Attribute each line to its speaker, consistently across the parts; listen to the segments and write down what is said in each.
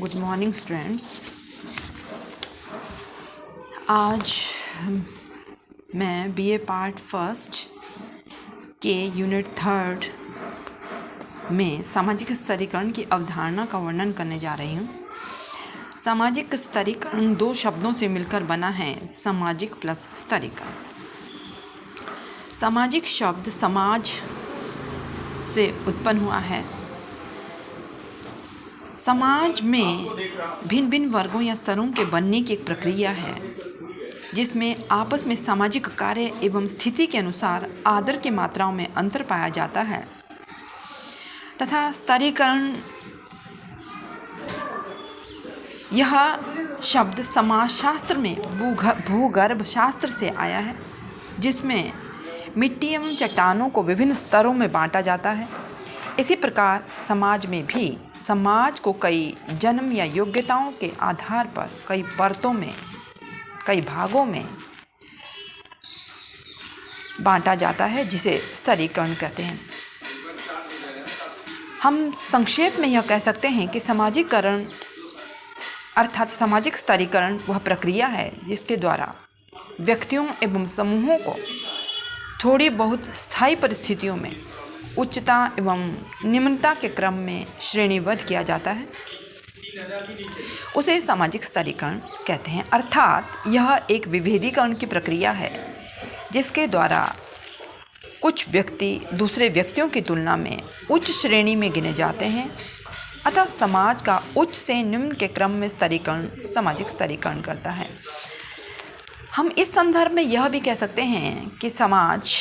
Speaker 1: Good morning students. आज मैं BA part first के यूनिट 3 में सामाजिक स्तरीकरण की अवधारणा का वर्णन करने जा रही हूँ। सामाजिक स्तरीकरण दो शब्दों से मिलकर बना है, सामाजिक प्लस स्तरीकरण। सामाजिक शब्द समाज से उत्पन्न हुआ है। समाज में भिन्न भिन्न वर्गों या स्तरों के बनने की एक प्रक्रिया है, जिसमें आपस में सामाजिक कार्य एवं स्थिति के अनुसार आदर की मात्राओं में अंतर पाया जाता है तथा स्तरीकरण यह शब्द समाजशास्त्र में भूगर्भ शास्त्र से आया है, जिसमें मिट्टी एवं चट्टानों को विभिन्न स्तरों में बांटा जाता है। इसी प्रकार समाज में भी समाज को कई जन्म या योग्यताओं के आधार पर कई परतों में, कई भागों में बांटा जाता है, जिसे स्तरीकरण कहते हैं। हम संक्षेप में यह कह सकते हैं कि सामाजिकरण अर्थात सामाजिक स्तरीकरण वह प्रक्रिया है जिसके द्वारा व्यक्तियों एवं समूहों को थोड़ी बहुत स्थायी परिस्थितियों में उच्चता एवं निम्नता के क्रम में श्रेणीबद्ध किया जाता है, उसे सामाजिक स्तरीकरण कहते हैं। अर्थात यह एक विभेदीकरण की प्रक्रिया है जिसके द्वारा कुछ व्यक्ति दूसरे व्यक्तियों की तुलना में उच्च श्रेणी में गिने जाते हैं। अतः समाज का उच्च से निम्न के क्रम में स्तरीकरण सामाजिक स्तरीकरण करता है। हम इस संदर्भ में यह भी कह सकते हैं कि समाज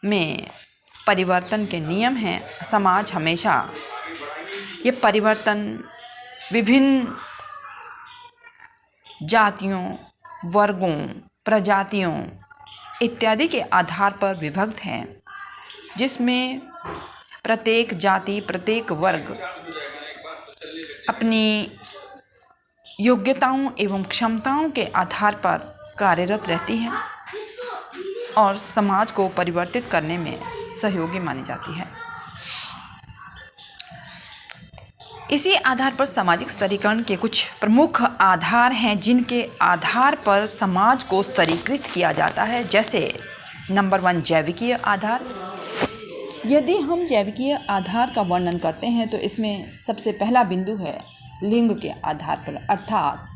Speaker 1: में परिवर्तन के नियम हैं। समाज हमेशा ये परिवर्तन विभिन्न जातियों, वर्गों, प्रजातियों इत्यादि के आधार पर विभक्त है, जिसमें प्रत्येक जाति, प्रत्येक वर्ग अपनी योग्यताओं एवं क्षमताओं के आधार पर कार्यरत रहती है और समाज को परिवर्तित करने में सहयोगी मानी जाती है। इसी आधार पर सामाजिक स्तरीकरण के कुछ प्रमुख आधार हैं, जिनके आधार पर समाज को स्तरीकृत किया जाता है। जैसे नंबर 1 जैविकीय आधार। यदि हम जैविकीय आधार का वर्णन करते हैं तो इसमें सबसे पहला बिंदु है लिंग के आधार पर, अर्थात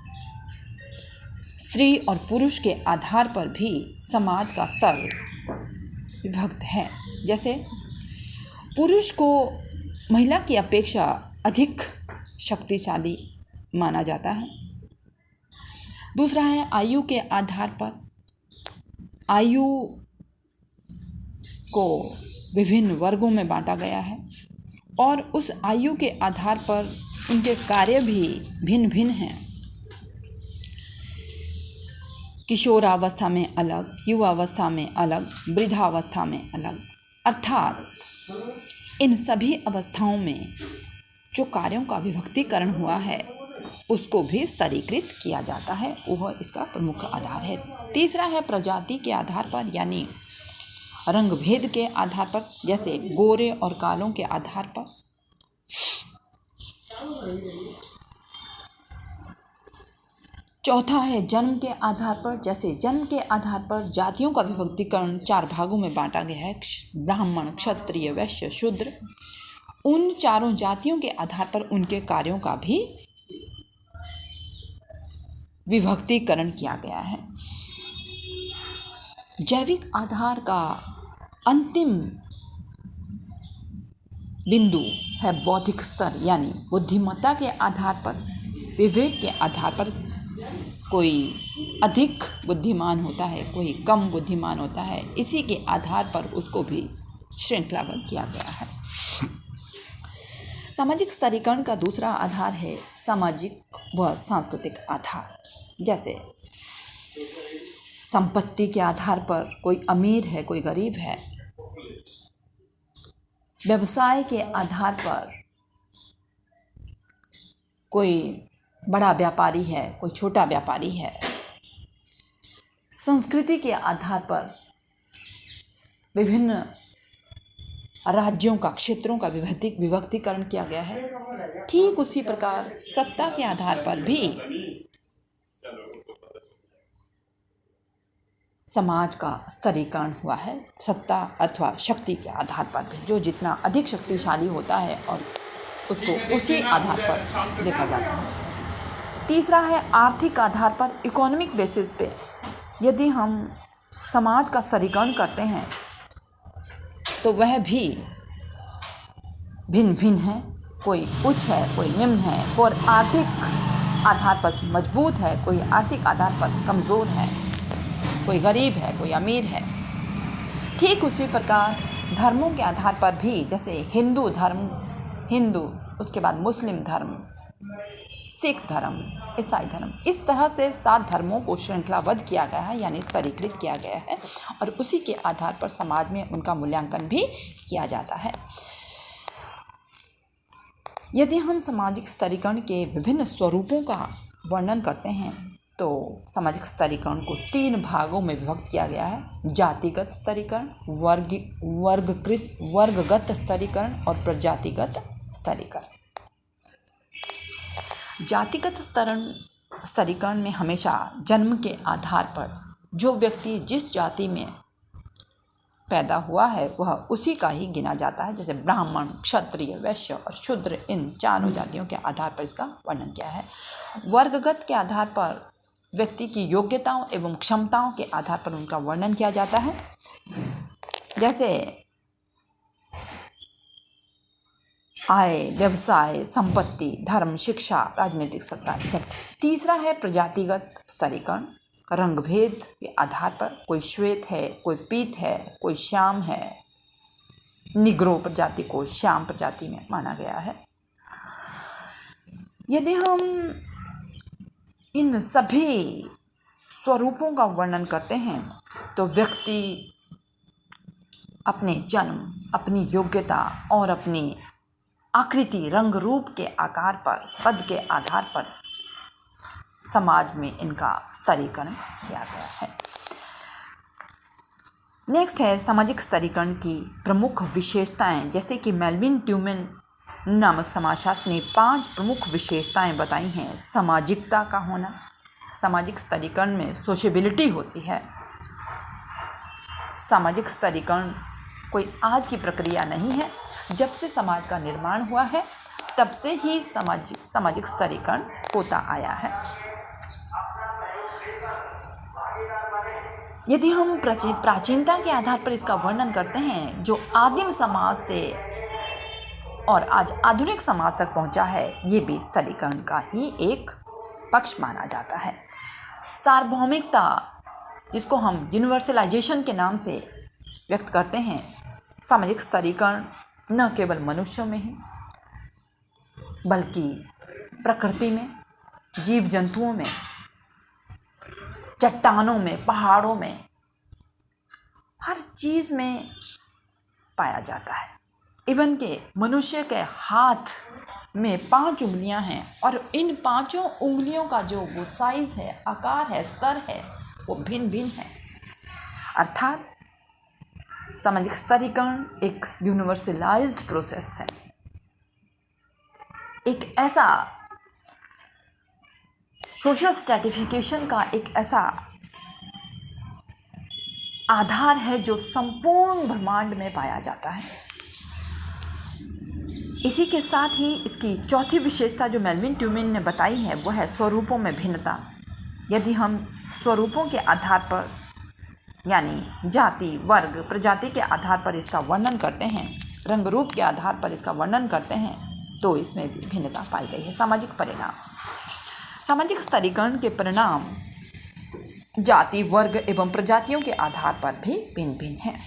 Speaker 1: स्त्री और पुरुष के आधार पर भी समाज का स्तर विभक्त है। जैसे पुरुष को महिला की अपेक्षा अधिक शक्तिशाली माना जाता है। दूसरा है आयु के आधार पर। आयु को विभिन्न वर्गों में बांटा गया है और उस आयु के आधार पर उनके कार्य भी भिन्न भिन्न हैं। किशोरावस्था में अलग, युवावस्था में अलग, वृद्धावस्था में अलग। अर्थात इन सभी अवस्थाओं में जो कार्यों का विभक्तिकरण हुआ है उसको भी स्तरीकृत किया जाता है। वह इसका प्रमुख आधार है। तीसरा है प्रजाति के आधार पर, यानी रंग भेद के आधार पर, जैसे गोरे और कालों के आधार पर। चौथा है जन्म के आधार पर। जैसे जन्म के आधार पर जातियों का विभक्तिकरण 4 भागों में बांटा गया है, ब्राह्मण, क्षत्रिय, वैश्य, शूद्र। उन चारों जातियों के आधार पर उनके कार्यों का भी विभक्तिकरण किया गया है। जैविक आधार का अंतिम बिंदु है बौद्धिक स्तर, यानी बुद्धिमत्ता के आधार पर, विवेक के आधार पर। कोई अधिक बुद्धिमान होता है, कोई कम बुद्धिमान होता है, इसी के आधार पर उसको भी श्रृंखलाबद्ध किया गया है। सामाजिक स्तरीकरण का दूसरा आधार है सामाजिक व सांस्कृतिक आधार। जैसे संपत्ति के आधार पर कोई अमीर है, कोई गरीब है। व्यवसाय के आधार पर कोई बड़ा व्यापारी है, कोई छोटा व्यापारी है। संस्कृति के आधार पर विभिन्न राज्यों का, क्षेत्रों का विभक्तिकरण किया गया है। ठीक उसी प्रकार सत्ता के आधार पर भी समाज का स्तरीकरण हुआ है। सत्ता अथवा शक्ति के आधार पर भी जो जितना अधिक शक्तिशाली होता है और उसको उसी आधार पर देखा जाता है। तीसरा है आर्थिक आधार पर, इकोनॉमिक बेसिस पे यदि हम समाज का स्तरीकरण करते हैं तो वह भी भिन्न भिन्न है। कोई उच्च है, कोई निम्न है, कोई आर्थिक आधार पर मजबूत है, कोई आर्थिक आधार पर कमज़ोर है, कोई गरीब है, कोई अमीर है। ठीक उसी प्रकार धर्मों के आधार पर भी, जैसे हिंदू धर्म, उसके बाद मुस्लिम धर्म, सिख धर्म, ईसाई धर्म, इस तरह से 7 धर्मों को श्रृंखलाबद्ध किया गया है, यानी स्तरीकृत किया गया है और उसी के आधार पर समाज में उनका मूल्यांकन भी किया जाता है। यदि हम सामाजिक स्तरीकरण के विभिन्न स्वरूपों का वर्णन करते हैं तो सामाजिक स्तरीकरण को 3 भागों में विभक्त किया गया है। जातिगत स्तरीकरण, वर्गगत स्तरीकरण और प्रजातिगत स्तरीकरण। जातिगत स्तरीकरण में हमेशा जन्म के आधार पर जो व्यक्ति जिस जाति में पैदा हुआ है वह उसी का ही गिना जाता है। जैसे ब्राह्मण, क्षत्रिय, वैश्य और शूद्र, इन 4 जातियों के आधार पर इसका वर्णन किया है। वर्गगत के आधार पर व्यक्ति की योग्यताओं एवं क्षमताओं के आधार पर उनका वर्णन किया जाता है। जैसे आय, व्यवसाय, संपत्ति, धर्म, शिक्षा, राजनीतिक सत्ता। तीसरा है प्रजातिगत स्तरीकरण, रंग भेद के आधार पर, कोई श्वेत है, कोई पीत है, कोई श्याम है। निग्रो प्रजाति को श्याम प्रजाति में माना गया है। यदि हम इन सभी स्वरूपों का वर्णन करते हैं तो व्यक्ति अपने जन्म, अपनी योग्यता और अपनी आकृति, रंग रूप के आकार पर, पद के आधार पर समाज में इनका स्तरीकरण किया गया है। नेक्स्ट है सामाजिक स्तरीकरण की प्रमुख विशेषताएं। जैसे कि मेल्विन ट्यूमेन नामक समाजशास्त्री ने 5 प्रमुख विशेषताएं बताई हैं। सामाजिकता का होना, सामाजिक स्तरीकरण में सोशेबिलिटी होती है। सामाजिक स्तरीकरण कोई आज की प्रक्रिया नहीं है, जब से समाज का निर्माण हुआ है तब से ही सामाजिक स्तरीकरण होता आया है। यदि हम प्राचीनता के आधार पर इसका वर्णन करते हैं, जो आदिम समाज से और आज आधुनिक समाज तक पहुंचा है, ये भी स्तरीकरण का ही एक पक्ष माना जाता है। सार्वभौमिकता, जिसको हम यूनिवर्सलाइजेशन के नाम से व्यक्त करते हैं, सामाजिक स्तरीकरण न केवल मनुष्यों में ही बल्कि प्रकृति में, जीव जंतुओं में, चट्टानों में, पहाड़ों में, हर चीज़ में पाया जाता है। इवन के मनुष्य के हाथ में 5 उंगलियां हैं और इन 5 उंगलियों का जो वो साइज़ है, आकार है, स्तर है, वो भिन्न भिन्न है। अर्थात सामाजिक स्तरीकरण एक यूनिवर्सलाइज्ड प्रोसेस है, एक ऐसा सोशल स्ट्रैटिफिकेशन का एक ऐसा आधार है जो संपूर्ण ब्रह्मांड में पाया जाता है। इसी के साथ ही इसकी चौथी विशेषता जो मेल्विन ट्यूमेन ने बताई है वो है स्वरूपों में भिन्नता। यदि हम स्वरूपों के आधार पर, यानी जाति, वर्ग, प्रजाति के आधार पर इसका वर्णन करते हैं, रंग रूप के आधार पर इसका वर्णन करते हैं, तो इसमें भी भिन्नता पाई गई है। सामाजिक परिणाम, सामाजिक स्तरीकरण के परिणाम जाति, वर्ग एवं प्रजातियों के आधार पर भी भिन्न भिन्न हैं।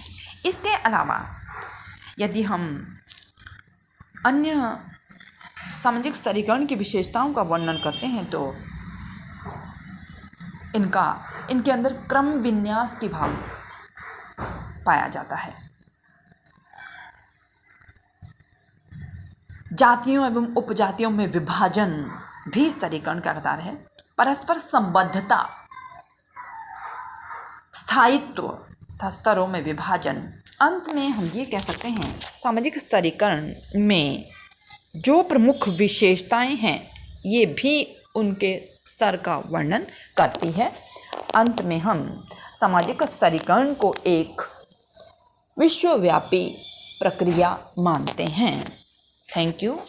Speaker 1: इसके अलावा यदि हम अन्य सामाजिक स्तरीकरण की विशेषताओं का वर्णन करते हैं तो इनके अंदर क्रम विन्यास की भाव पाया जाता है। जातियों एवं उपजातियों में विभाजन भी स्तरीकरण का आधार है। परस्पर संबद्धता, स्थायित्व तथा स्तरों में विभाजन अंत में हम ये कह सकते हैं, सामाजिक स्तरीकरण में जो प्रमुख विशेषताएं हैं ये भी उनके स्तर का वर्णन करती है। अंत में हम सामाजिक स्तरीकरण को एक विश्वव्यापी प्रक्रिया मानते हैं। Thank you.